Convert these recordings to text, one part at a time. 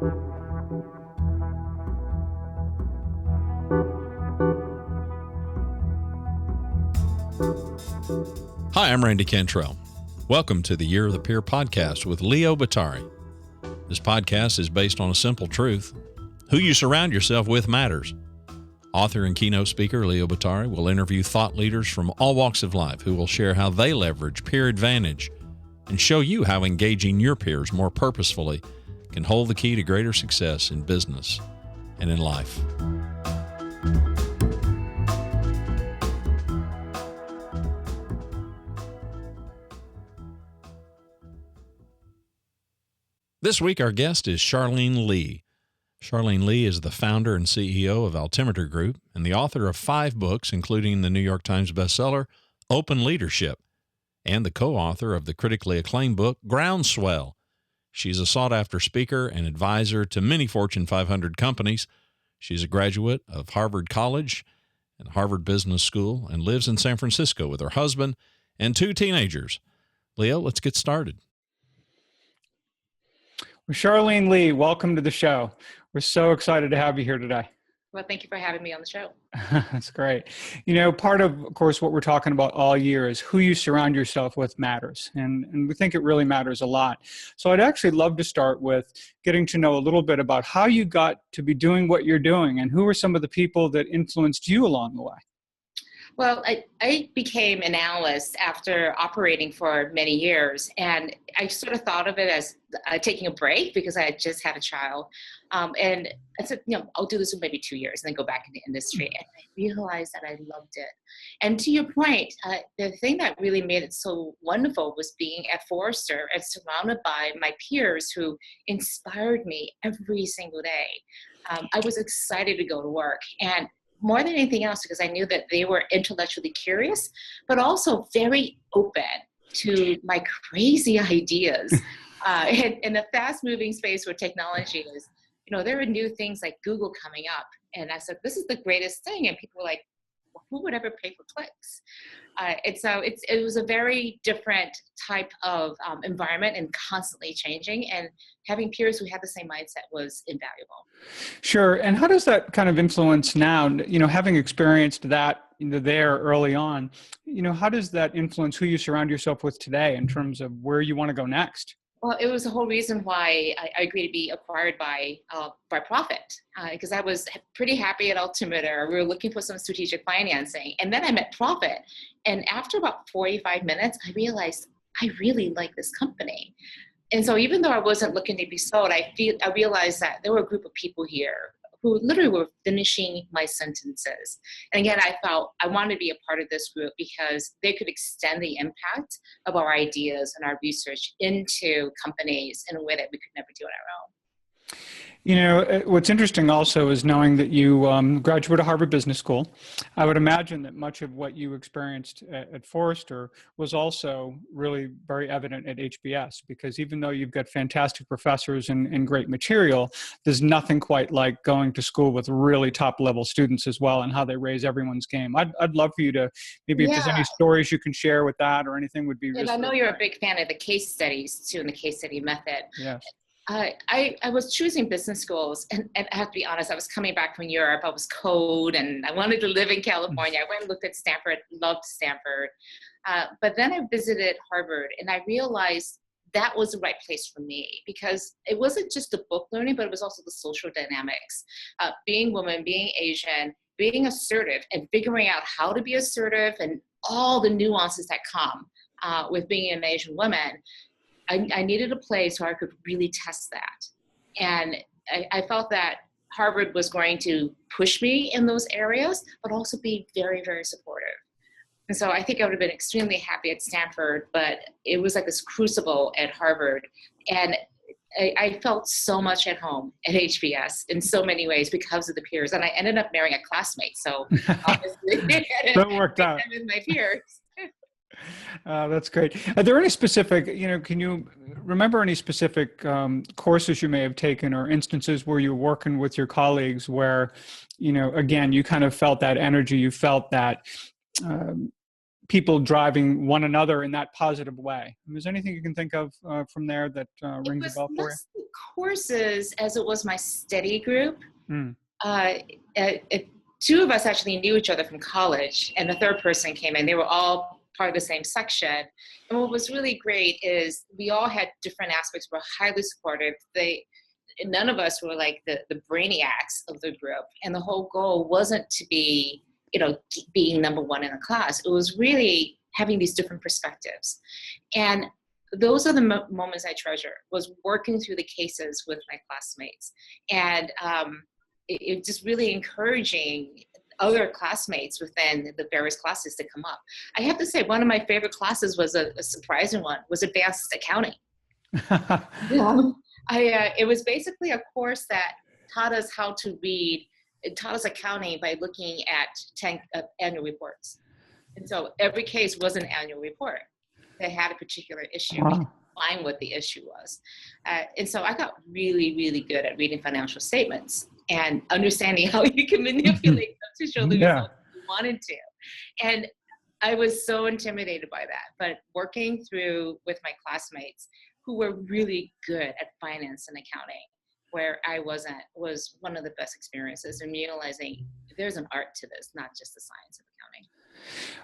Hi, I'm Randy Cantrell. Welcome to the Year of the Peer podcast with Leo Batari. This podcast is based on a simple truth. Who you surround yourself with matters. Author and keynote speaker Leo Batari will interview thought leaders from all walks of life who will share how they leverage peer advantage and show you how engaging your peers more purposefully can hold the key to greater success in business and in life. This week, our guest is Charlene Lee. Charlene Lee is the founder and CEO of Altimeter Group and the author of 5 books, including the New York Times bestseller, Open Leadership, and the co-author of the critically acclaimed book, Groundswell. She's a sought-after speaker and advisor to many Fortune 500 companies. She's a graduate of Harvard College and Harvard Business School and lives in San Francisco with her husband and 2 teenagers. Leo, let's get started. Well, Charlene Lee, welcome to the show. We're so excited to have you here today. Well, thank you for having me on the show. That's great. You know, part of course, what we're talking about all year is who you surround yourself with matters. And we think it really matters a lot. So I'd actually love to start with getting to know a little bit about how you got to be doing what you're doing and who are some of the people that influenced you along the way. Well, I became an analyst after operating for many years, and I sort of thought of it as taking a break because I had just had a child. And I said, I'll do this for maybe 2 years and then go back into industry. And I realized that I loved it. And to your point, the thing that really made it so wonderful was being at Forrester and surrounded by my peers who inspired me every single day. I was excited to go to work. And more than anything else, because I knew that they were intellectually curious, but also very open to my crazy ideas. In a fast-moving space where technology is, there are new things like Google coming up. And I said, this is the greatest thing. And people were like, well, who would ever pay for clicks? And so it was a very different type of environment and constantly changing. And having peers who had the same mindset was invaluable. Sure. And how does that kind of influence now, having experienced that there early on, how does that influence who you surround yourself with today in terms of where you want to go next? Well, it was the whole reason why I agreed to be acquired by Profit, because I was pretty happy at Altimeter. We were looking for some strategic financing. And then I met Profit. And after about 45 minutes, I realized I really like this company. And so even though I wasn't looking to be sold, I realized that there were a group of people here who literally were finishing my sentences. And again, I felt I wanted to be a part of this group because they could extend the impact of our ideas and our research into companies in a way that we could never do on our own. What's interesting also is knowing that you graduated Harvard Business School. I would imagine that much of what you experienced at Forrester was also really very evident at HBS, because even though you've got fantastic professors and great material, there's nothing quite like going to school with really top level students as well and how they raise everyone's game. I'd love for you to, maybe if there's any stories you can share with that or anything would be And I know you're a big fan of the case studies too and the case study method. Yes. I was choosing business schools, and I have to be honest, I was coming back from Europe. I was cold, and I wanted to live in California. I went and looked at Stanford, loved Stanford. But then I visited Harvard, and I realized that was the right place for me because it wasn't just the book learning, but it was also the social dynamics. Being woman, being Asian, being assertive, and figuring out how to be assertive and all the nuances that come with being an Asian woman. I needed a place where I could really test that. And I felt that Harvard was going to push me in those areas, but also be very, very supportive. And so I think I would have been extremely happy at Stanford, but it was like this crucible at Harvard. And I felt so much at home at HBS in so many ways because of the peers. And I ended up marrying a classmate. So obviously that worked out. With my peers. That's great. Are there any specific, can you remember any specific courses you may have taken or instances where you're working with your colleagues where, again, you kind of felt that energy, you felt that people driving one another in that positive way. Is there anything you can think of from there that rings a bell for you? It was less the courses as it was my study group. Two of us actually knew each other from college, and the third person came in. They were all part of the same section. And what was really great is we all had different aspects. We were highly supportive. None of us were like the brainiacs of the group. And the whole goal wasn't to be, being number one in the class. It was really having these different perspectives. And those are the moments I treasure, was working through the cases with my classmates. And it just really encouraging other classmates within the various classes to come up. I have to say, one of my favorite classes was a surprising one, was advanced accounting. It was basically a course that taught us how to read. It taught us accounting by looking at 10 annual reports. And so every case was an annual report that had a particular issue. Wow. Find what the issue was. And so I got really, really good at reading financial statements and understanding how you can manipulate them to show the results you wanted to. And I was so intimidated by that. But working through with my classmates who were really good at finance and accounting, where I wasn't, was one of the best experiences, and realizing there's an art to this, not just the science of accounting.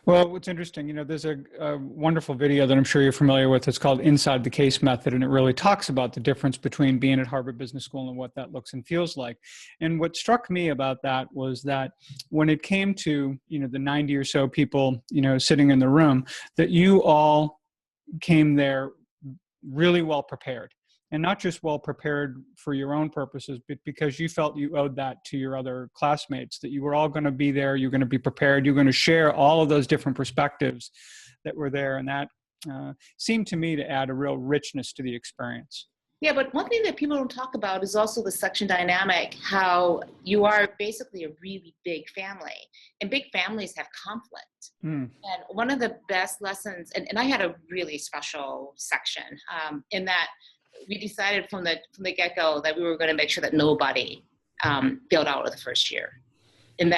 Well, what's interesting, there's a wonderful video that I'm sure you're familiar with. It's called Inside the Case Method, and it really talks about the difference between being at Harvard Business School and what that looks and feels like. And what struck me about that was that when it came to, the 90 or so people, sitting in the room, that you all came there really well prepared. And not just well prepared for your own purposes, but because you felt you owed that to your other classmates, that you were all going to be there, you're going to be prepared, you're going to share all of those different perspectives that were there. And that seemed to me to add a real richness to the experience. Yeah, but one thing that people don't talk about is also the section dynamic, how you are basically a really big family, and big families have conflict. And one of the best lessons, and I had a really special section in that we decided from the get-go that we were going to make sure that nobody failed out of the first year. And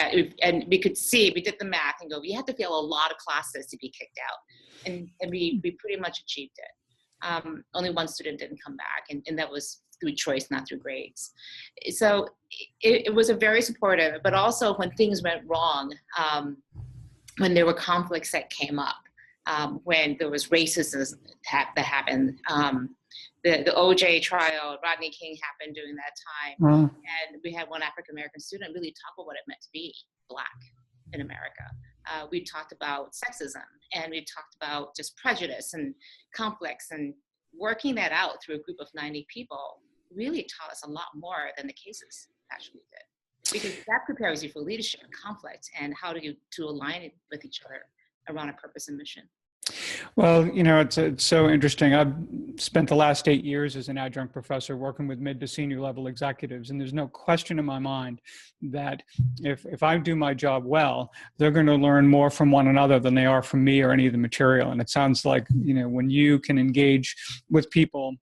we could see, we did the math and go, we had to fail a lot of classes to be kicked out. And we pretty much achieved it. Only one student didn't come back, and that was through choice, not through grades. So it was a very supportive, but also when things went wrong, when there were conflicts that came up, when there was racism that happened, the OJ trial, Rodney King happened during that time. And we had one African-American student really talk about what it meant to be Black in America. We talked about sexism, and we talked about just prejudice and conflicts, and working that out through a group of 90 people really taught us a lot more than the cases actually did. Because that prepares you for leadership and conflict and how to align with each other around a purpose and mission. Well, it's so interesting. I've spent the last 8 years as an adjunct professor working with mid to senior level executives, and there's no question in my mind that if I do my job well, they're going to learn more from one another than they are from me or any of the material. And it sounds like, when you can engage with people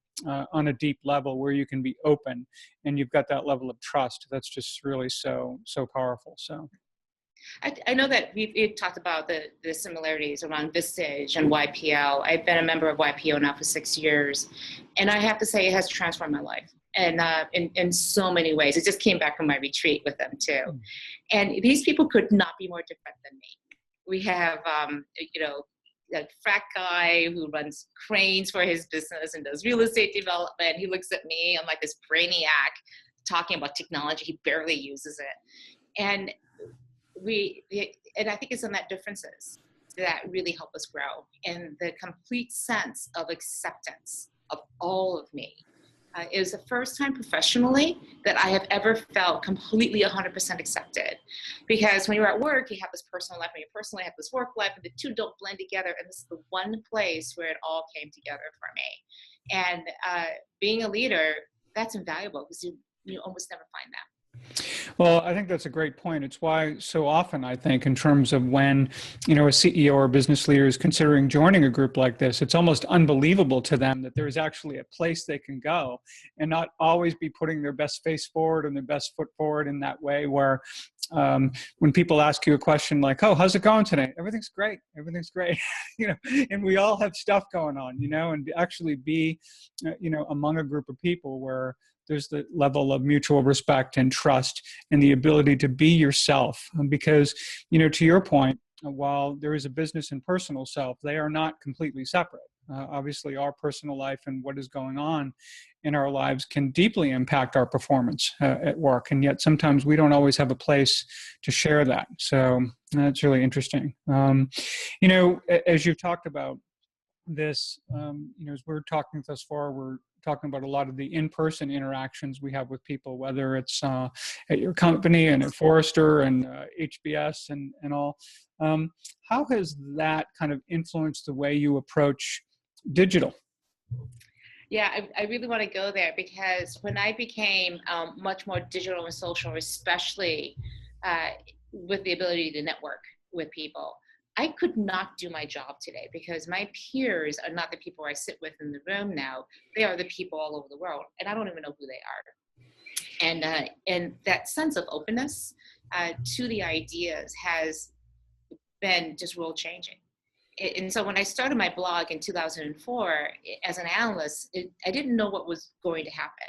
on a deep level where you can be open and you've got that level of trust, that's just really so powerful. So I know that we've talked about the similarities around Vistage and YPO. I've been a member of YPO now for 6 years, and I have to say it has transformed my life, and in so many ways. It just came back from my retreat with them too. And these people could not be more different than me. We have, a frat guy who runs cranes for his business and does real estate development. He looks at me, I'm like this brainiac talking about technology. He barely uses it. And I think it's in that differences that really help us grow, and the complete sense of acceptance of all of me. It was the first time professionally that I have ever felt completely 100% accepted. Because when you're at work, you have this personal life, and you personally have this work life, and the two don't blend together. And this is the one place where it all came together for me. And being a leader, that's invaluable, because you almost never find that. Well, I think that's a great point. It's why so often I think in terms of when, a CEO or business leader is considering joining a group like this, it's almost unbelievable to them that there is actually a place they can go and not always be putting their best face forward and their best foot forward in that way where when people ask you a question like, "Oh, how's it going today?" Everything's great. Everything's great. And we all have stuff going on, and actually be, among a group of people where there's the level of mutual respect and trust and the ability to be yourself. Because, to your point, while there is a business and personal self, they are not completely separate. Obviously, our personal life and what is going on in our lives can deeply impact our performance at work. And yet sometimes we don't always have a place to share that. So that's really interesting. As you've talked about this, as we're talking thus far, we're talking about a lot of the in-person interactions we have with people, whether it's at your company and at Forrester and HBS and all. How has that kind of influenced the way you approach digital? Yeah, I really want to go there because when I became much more digital and social, especially with the ability to network with people, I could not do my job today because my peers are not the people I sit with in the room now. They are the people all over the world, and I don't even know who they are. And that sense of openness to the ideas has been just world changing. And so when I started my blog in 2004 as an analyst, I didn't know what was going to happen,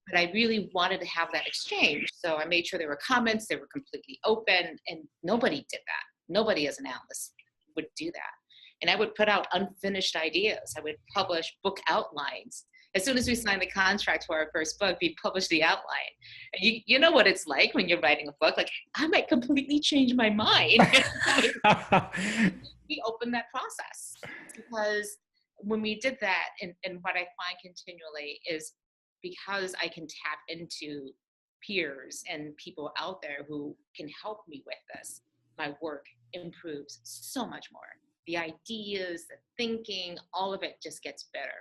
but I really wanted to have that exchange. So I made sure there were comments, they were completely open, and nobody did that. Nobody as an analyst would do that. And I would put out unfinished ideas. I would publish book outlines. As soon as we signed the contract for our first book, we published the outline. And you know what it's like when you're writing a book, like I might completely change my mind. We opened that process because when we did that, and what I find continually is because I can tap into peers and people out there who can help me with this, my work improves so much more. The ideas, the thinking, all of it just gets better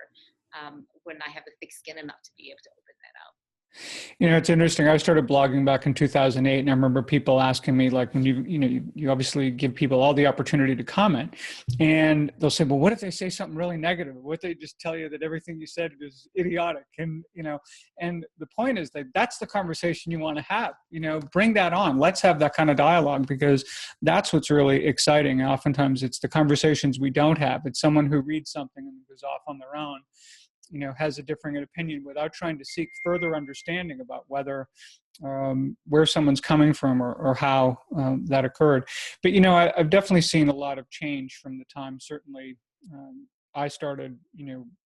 when I have the thick skin enough to be able to open that up. It's interesting. I started blogging back in 2008, and I remember people asking me, like, when you obviously give people all the opportunity to comment, and they'll say, well, what if they say something really negative? What if they just tell you that everything you said is idiotic? And, and the point is that that's the conversation you want to have, bring that on. Let's have that kind of dialogue because that's what's really exciting. And oftentimes it's the conversations we don't have. It's someone who reads something and goes off on their own, has a differing opinion without trying to seek further understanding about whether where someone's coming from or how that occurred. But, I've definitely seen a lot of change from the time, certainly I started,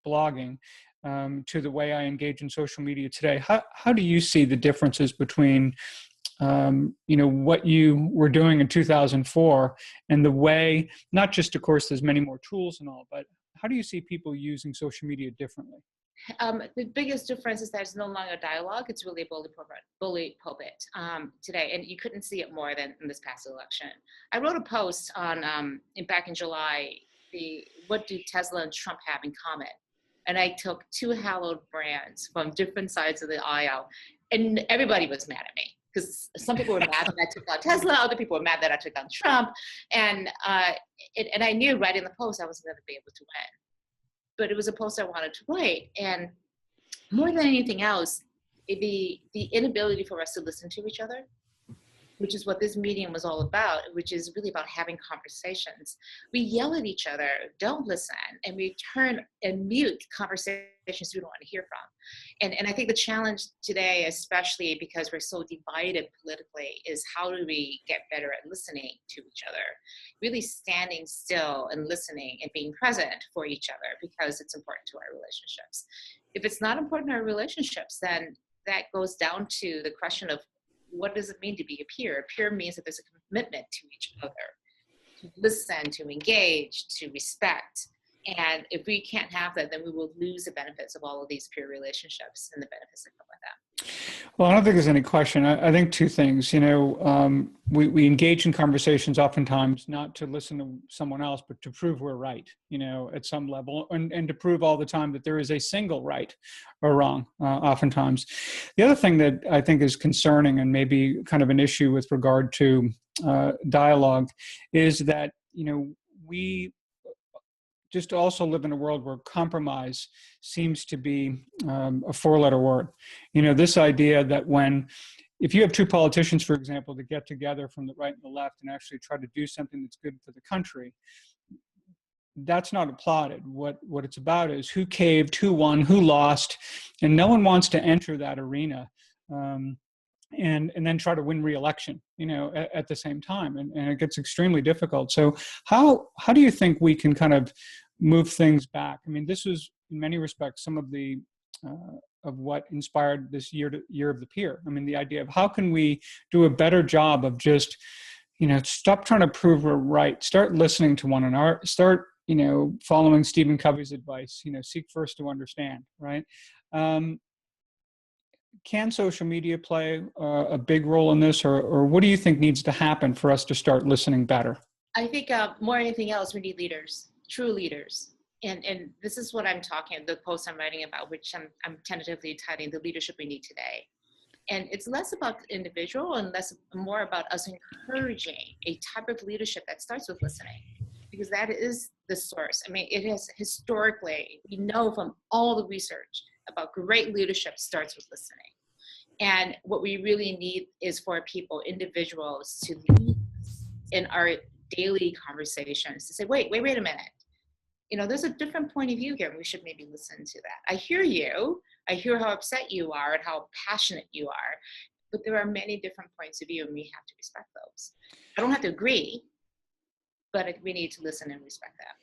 blogging to the way I engage in social media today. How do you see the differences between what you were doing in 2004 and the way, not just, of course, there's many more tools and all, but how do you see people using social media differently? The biggest difference is that it's no longer dialogue. It's really a bully pulpit today. And you couldn't see it more than in this past election. I wrote a post on back in July, what do Tesla and Trump have in common? And I took two hallowed brands from different sides of the aisle, and everybody was mad at me. Because some people were mad that I took on Tesla, other people were mad that I took on Trump, and I knew writing the post I wasn't going to be able to win, but it was a post I wanted to write, and more than anything else, the inability for us to listen to each other, which is what this medium was all about, which is really about having conversations. We yell at each other, don't listen, and we turn and mute conversations we don't want to hear from. And I think the challenge today, especially because we're so divided politically, is how do we get better at listening to each other, really standing still and listening and being present for each other because it's important to our relationships. If it's not important to our relationships, then that goes down to the question of what does it mean to be a peer? A peer means that there's a commitment to each other, to listen, to engage, to respect. And if we can't have that, then we will lose the benefits of all of these peer relationships and the benefits that come with that. Well, I don't think there's any question. I think two things. We engage in conversations oftentimes not to listen to someone else, but to prove we're right, at some level, and to prove all the time that there is a single right or wrong, oftentimes. The other thing that I think is concerning and maybe kind of an issue with regard to dialogue is that, we just also live in a world where compromise seems to be a four-letter word. This idea that if you have two politicians, for example, that get together from the right and the left and actually try to do something that's good for the country, that's not applauded. What it's about is who caved, who won, who lost, and no one wants to enter that arena. And then try to win re-election, at the same time. And it gets extremely difficult. So how do you think we can kind of move things back? I mean, this was in many respects some of the of what inspired this year of the peer. I mean, the idea of how can we do a better job of just, stop trying to prove we're right, start listening to one another, start, following Stephen Covey's advice, seek first to understand, right? Can social media play a big role in this, or what do you think needs to happen for us to start listening better? I think more than anything else, we need leaders, true leaders. And this is what I'm talking, the post I'm writing about, which I'm tentatively titling The Leadership We Need Today. And it's less about the individual and more about us encouraging a type of leadership that starts with listening, because that is the source. I mean, it has historically, we know from all the research about great leadership starts with listening. And what we really need is for people, individuals, to lead in our daily conversations to say, wait a minute. There's a different point of view here. We should maybe listen to that. I hear you. I hear how upset you are and how passionate you are. But there are many different points of view, and we have to respect those. I don't have to agree, but we need to listen and respect that.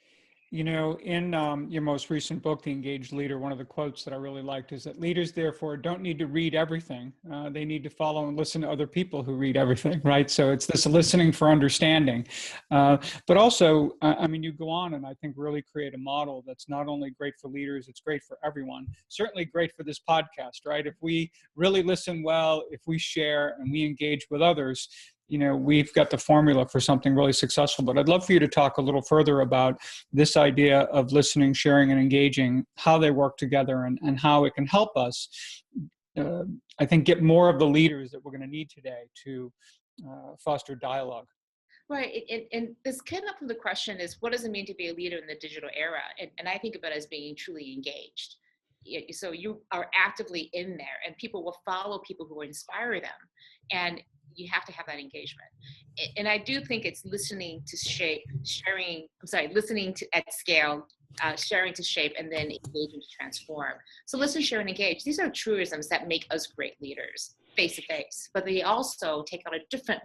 In your most recent book, The Engaged Leader, one of the quotes that I really liked is that leaders, therefore, don't need to read everything. They need to follow and listen to other people who read everything, right? So it's this listening for understanding. But also, you go on and I think really create a model that's not only great for leaders, it's great for everyone. Certainly great for this podcast, right? If we really listen well, if we share and we engage with others, we've got the formula for something really successful. But I'd love for you to talk a little further about this idea of listening, sharing, and engaging, how they work together and how it can help us, I think, get more of the leaders that we're going to need today to foster dialogue. Right. And this came up from the question is, what does it mean to be a leader in the digital era? And I think of it as being truly engaged. So you are actively in there, and people will follow people who inspire them. And you have to have that engagement. And I do think it's listening to shape, listening to at scale, sharing to shape, and then engaging to transform. So listen, share, and engage. These are truisms that make us great leaders face to face, but they also take on a different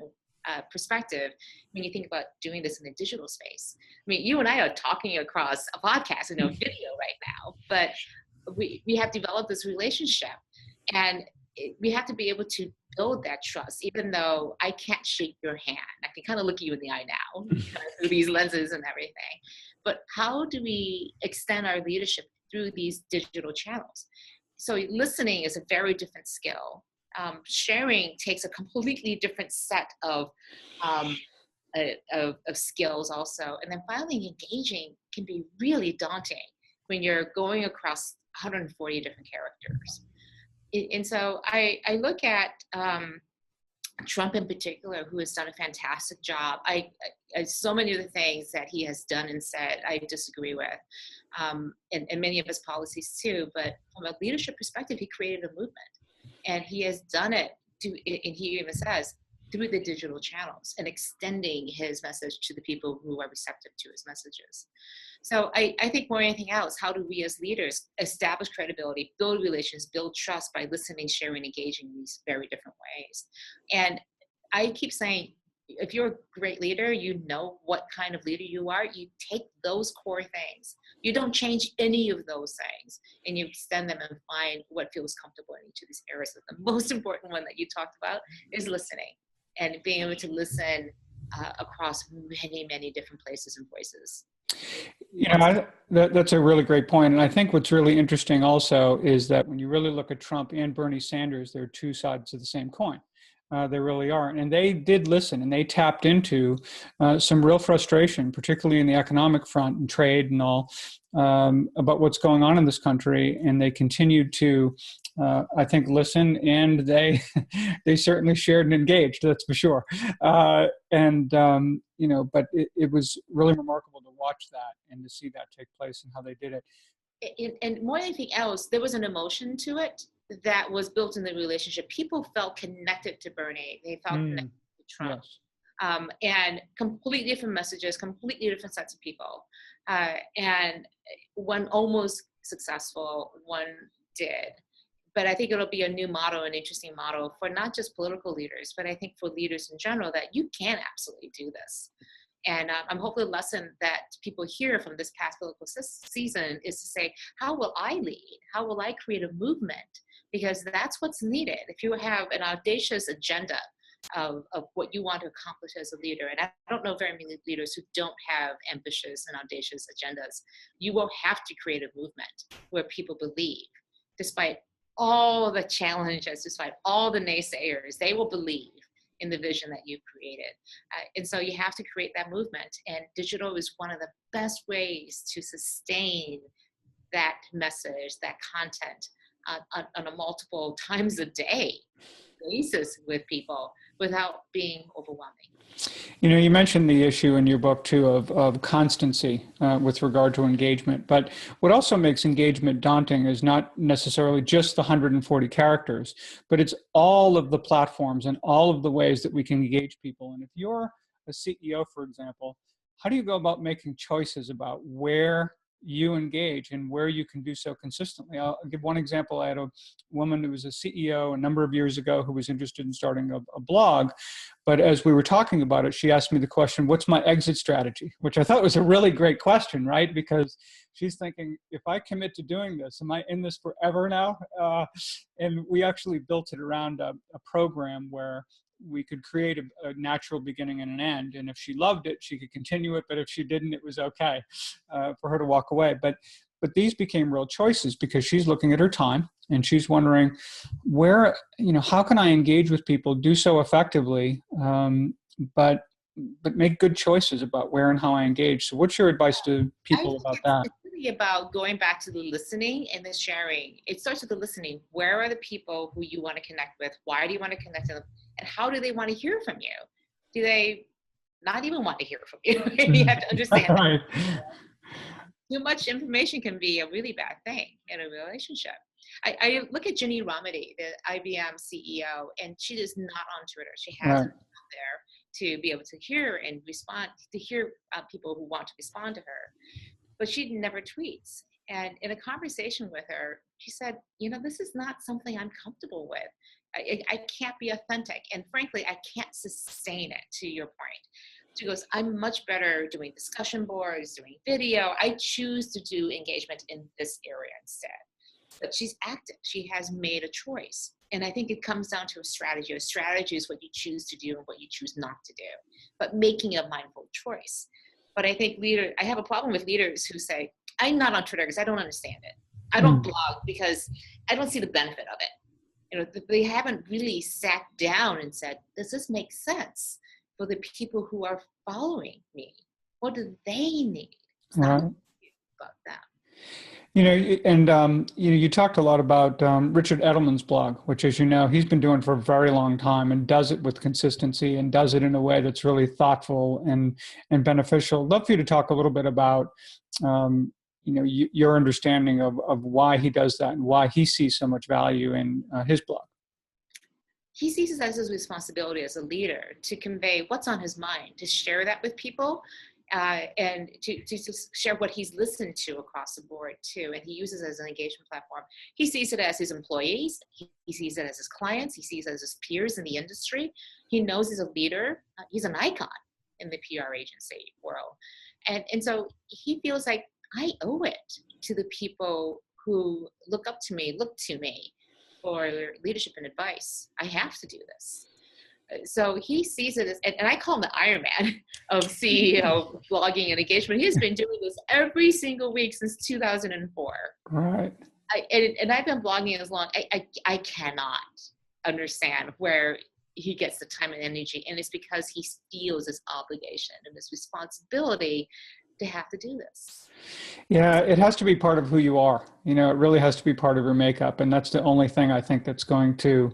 perspective when you think about doing this in the digital space. I mean, you and I are talking across a podcast and no video right now, but we have developed this relationship, and we have to be able to build that trust, even though I can't shake your hand. I can kind of look at you in the eye now through these lenses and everything. But how do we extend our leadership through these digital channels? So listening is a very different skill. Sharing takes a completely different set of skills also. And then finally, engaging can be really daunting when you're going across 140 different characters. And so I look at Trump in particular, who has done a fantastic job. I so many of the things that he has done and said, I disagree with, and many of his policies too. But from a leadership perspective, he created a movement, and he has done it. And he even says through the digital channels and extending his message to the people who are receptive to his messages. So I think more than anything else, how do we as leaders establish credibility, build relations, build trust by listening, sharing, engaging in these very different ways? And I keep saying, if you're a great leader, you know what kind of leader you are. You take those core things. You don't change any of those things, and you extend them and find what feels comfortable in each of these areas. So the most important one that you talked about is listening, and being able to listen across many, many different places and voices. That's a really great point. And I think what's really interesting also is that when you really look at Trump and Bernie Sanders, they're two sides of the same coin. They really are. And they did listen and they tapped into some real frustration, particularly in the economic front and trade and all, about what's going on in this country. And they continued to, I think, listen, and they they certainly shared and engaged, that's for sure. But it was really remarkable to watch that and to see that take place and how they did it. And more than anything else, there was an emotion to it that was built in the relationship. People felt connected to Bernie. They felt connected to Trump. Yes. And completely different messages, completely different sets of people. And one almost successful, one did. But I think it'll be a new model, an interesting model for not just political leaders, but I think for leaders in general, that you can absolutely do this. And I'm hoping the lesson that people hear from this past political season is to say, how will I lead? How will I create a movement? Because that's what's needed. If you have an audacious agenda of what you want to accomplish as a leader, and I don't know very many leaders who don't have ambitious and audacious agendas, you will have to create a movement where people believe, despite all the challenges, despite all the naysayers, they will believe in the vision that you've created. And so you have to create that movement. And digital is one of the best ways to sustain that message, that content on a multiple times a day basis with people without being overwhelming. You mentioned the issue in your book too of constancy with regard to engagement, but what also makes engagement daunting is not necessarily just the 140 characters, but it's all of the platforms and all of the ways that we can engage people. And if you're a CEO, for example, how do you go about making choices about where you engage and where you can do so consistently? I'll give one example. I had a woman who was a CEO a number of years ago who was interested in starting a blog. But as we were talking about it, she asked me the question, what's my exit strategy? Which I thought was a really great question, right? Because she's thinking, if I commit to doing this, am I in this forever now? And we actually built it around a program where we could create a natural beginning and an end. And if she loved it, she could continue it. But if she didn't, it was okay for her to walk away. But these became real choices because she's looking at her time and she's wondering how can I engage with people, do so effectively, but make good choices about where and how I engage. So what's your advice to people about that? It's really about going back to the listening and the sharing. It starts with the listening. Where are the people who you want to connect with? Why do you want to connect with them? And how do they want to hear from you? Do they not even want to hear from you? You have to understand right. Too much information can be a really bad thing in a relationship. I look at Ginny Rometty, the IBM CEO, and she is not on Twitter. She hasn't been out there to be able to hear and respond, to hear people who want to respond to her. But she never tweets. And in a conversation with her, she said, this is not something I'm comfortable with. I can't be authentic. And frankly, I can't sustain it, to your point. She goes, I'm much better doing discussion boards, doing video. I choose to do engagement in this area instead. But she's active. She has made a choice. And I think it comes down to a strategy. A strategy is what you choose to do and what you choose not to do, but making a mindful choice. But I think I have a problem with leaders who say, I'm not on Twitter because I don't understand it. I don't blog because I don't see the benefit of it. They haven't really sat down and said, does this make sense for the people who are following me? What do they need? It's not about them. You talked a lot about Richard Edelman's blog, which, as you know, he's been doing for a very long time and does it with consistency and does it in a way that's really thoughtful and beneficial. I'd love for you to talk a little bit about, your understanding of why he does that and why he sees so much value in his blog. He sees it as his responsibility as a leader to convey what's on his mind, to share that with people. And to share what he's listened to across the board too. And he uses it as an engagement platform. He sees it as his employees. He sees it as his clients. He sees it as his peers in the industry. He knows he's a leader. He's an icon in the PR agency world. And so he feels like I owe it to the people who look to me for leadership and advice. I have to do this. So he sees it as, and I call him the Iron Man of CEO blogging and engagement. He's been doing this every single week since 2004. Right. And I've been blogging as long. I cannot understand where he gets the time and energy, and it's because he feels his obligation and his responsibility to have to do this. Yeah, it has to be part of who you are. You know, it really has to be part of your makeup. And that's the only thing I think that's going to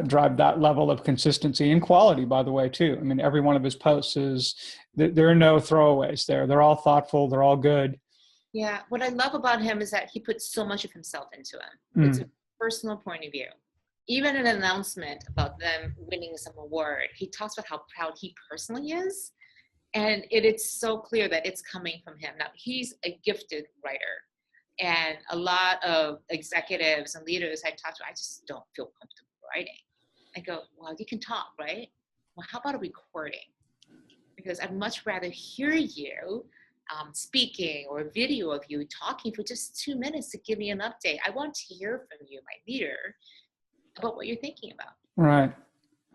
drive that level of consistency and quality, by the way, too. I mean, every one of his posts there are no throwaways there. They're all thoughtful. They're all good. Yeah. What I love about him is that he puts so much of himself into him. It's a personal point of view. Even an announcement about them winning some award, he talks about how proud he personally is. And it's so clear that it's coming from him. Now, he's a gifted writer. And a lot of executives and leaders I talk to, I just don't feel comfortable writing. I go, well, you can talk, right? Well, how about a recording? Because I'd much rather hear you speaking or a video of you talking for just 2 minutes to give me an update. I want to hear from you, my leader, about what you're thinking about. Right.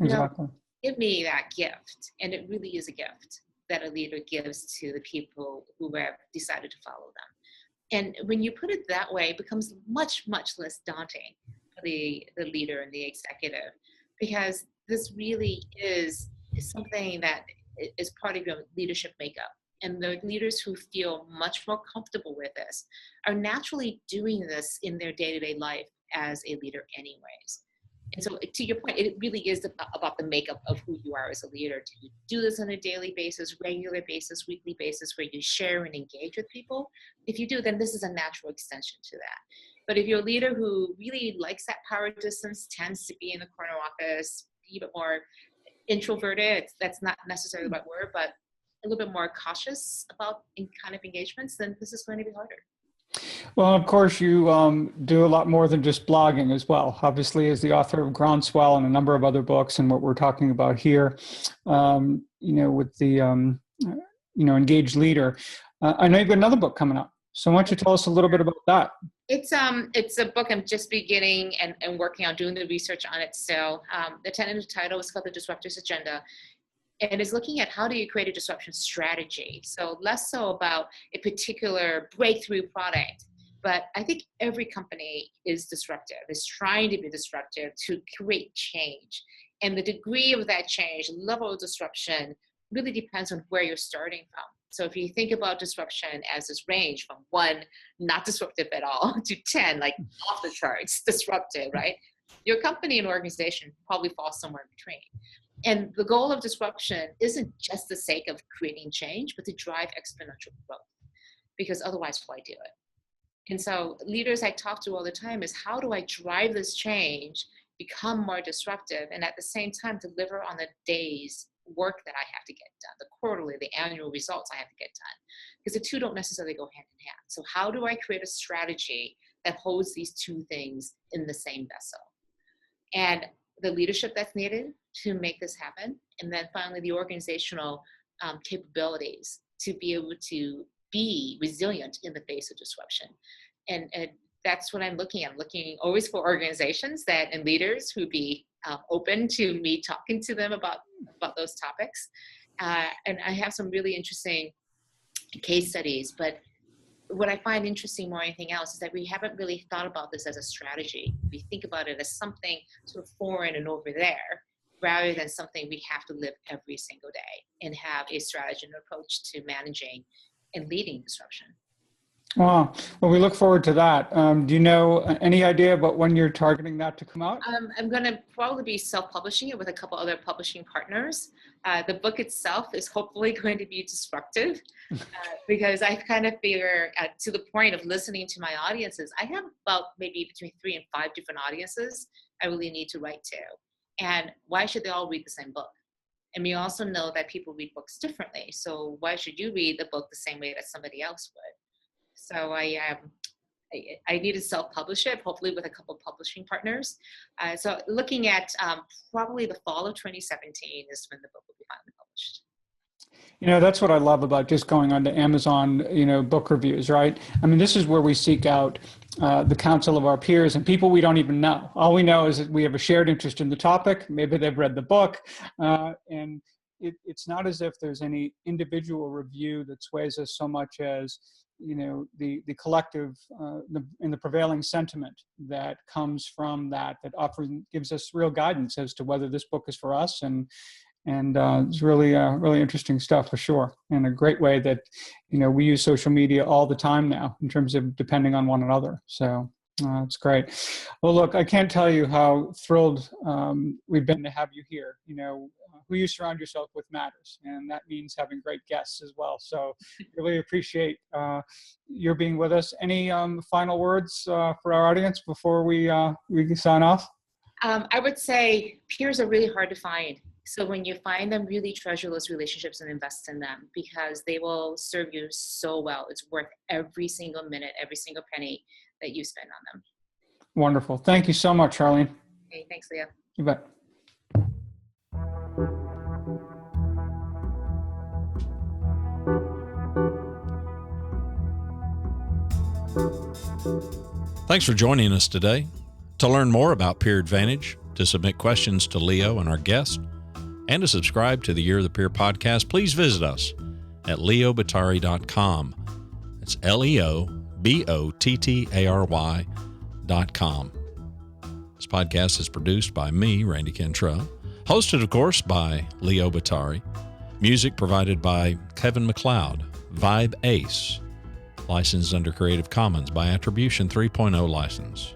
Exactly. Give me that gift. And it really is a gift that a leader gives to the people who have decided to follow them. And when you put it that way, it becomes much, much less daunting for the leader and the executive, because this really is something that is part of your leadership makeup. And the leaders who feel much more comfortable with this are naturally doing this in their day-to-day life as a leader anyways. And so to your point, it really is about the makeup of who you are as a leader. Do you do this on a daily basis, regular basis, weekly basis, where you share and engage with people? If you do, then this is a natural extension to that. But if you're a leader who really likes that power distance, tends to be in the corner office, be a bit more introverted, that's not necessarily the right word, but a little bit more cautious about kind of engagements, then this is going to be harder. Well, of course, you do a lot more than just blogging as well. Obviously, as the author of Groundswell and a number of other books, and what we're talking about here, with the engaged leader. I know you've got another book coming up. So why don't you tell us a little bit about that? It's a book I'm just beginning and working on, doing the research on it still. The tentative title is called The Disruptor's Agenda. And is looking at how do you create a disruption strategy. So less so about a particular breakthrough product, but I think every company is disruptive, is trying to be disruptive to create change. And the degree of that change, level of disruption, really depends on where you're starting from. So if you think about disruption as this range from 1, not disruptive at all, to 10, like off the charts, disruptive, right? Your company and organization probably falls somewhere in between. And the goal of disruption isn't just the sake of creating change, but to drive exponential growth, because otherwise, why do it? And so leaders I talk to all the time is, how do I drive this change, become more disruptive, and at the same time deliver on the day's work that I have to get done, the quarterly, the annual results I have to get done, because the two don't necessarily go hand in hand. So how do I create a strategy that holds these two things in the same vessel? And the leadership that's needed to make this happen, and then finally the organizational capabilities to be able to be resilient in the face of disruption. And that's what I'm looking at. I'm looking always for organizations and leaders who be open to me talking to them about those topics. And I have some really interesting case studies, but what I find interesting more than anything else is that we haven't really thought about this as a strategy. We think about it as something sort of foreign and over there, rather than something we have to live every single day and have a strategy and approach to managing and leading disruption. Wow. Well, we look forward to that. Do you know any idea about when you're targeting that to come out? I'm going to probably be self-publishing it with a couple other publishing partners. The book itself is hopefully going to be disruptive because I kind of figure, to the point of listening to my audiences, I have about maybe between 3 and 5 different audiences I really need to write to. And why should they all read the same book? And we also know that people read books differently. So why should you read the book the same way that somebody else would? So I need to self-publish it, hopefully with a couple of publishing partners. So looking at probably the fall of 2017 is when the book will be finally published. That's what I love about just going onto Amazon, book reviews, right? I mean, this is where we seek out the counsel of our peers and people we don't even know. All we know is that we have a shared interest in the topic. Maybe they've read the book, and it's not as if there's any individual review that sways us so much as the collective and the prevailing sentiment that comes from that often gives us real guidance as to whether this book is for us, and it's really interesting stuff for sure, and a great way that we use social media all the time now in terms of depending on one another. So it's great. Well, look, I can't tell you how thrilled we've been to have you here. Who you surround yourself with matters, and that means having great guests as well. So really appreciate your being with us. Any final words for our audience before we sign off? I would say peers are really hard to find. So when you find them, really treasure those relationships and invest in them, because they will serve you so well. It's worth every single minute, every single penny that you spend on them. Wonderful. Thank you so much, Charlene. Okay, thanks, Leo. You bet. Thanks for joining us today. To learn more about Peer Advantage, to submit questions to Leo and our guests, and to subscribe to the Year of the Peer podcast, please visit us at leobottary.com. It's leobottary.com. This podcast is produced by me, Randy Cantrell, hosted, of course, by Leo Bottary. Music provided by Kevin MacLeod, Vibe Ace, licensed under Creative Commons by Attribution 3.0 license.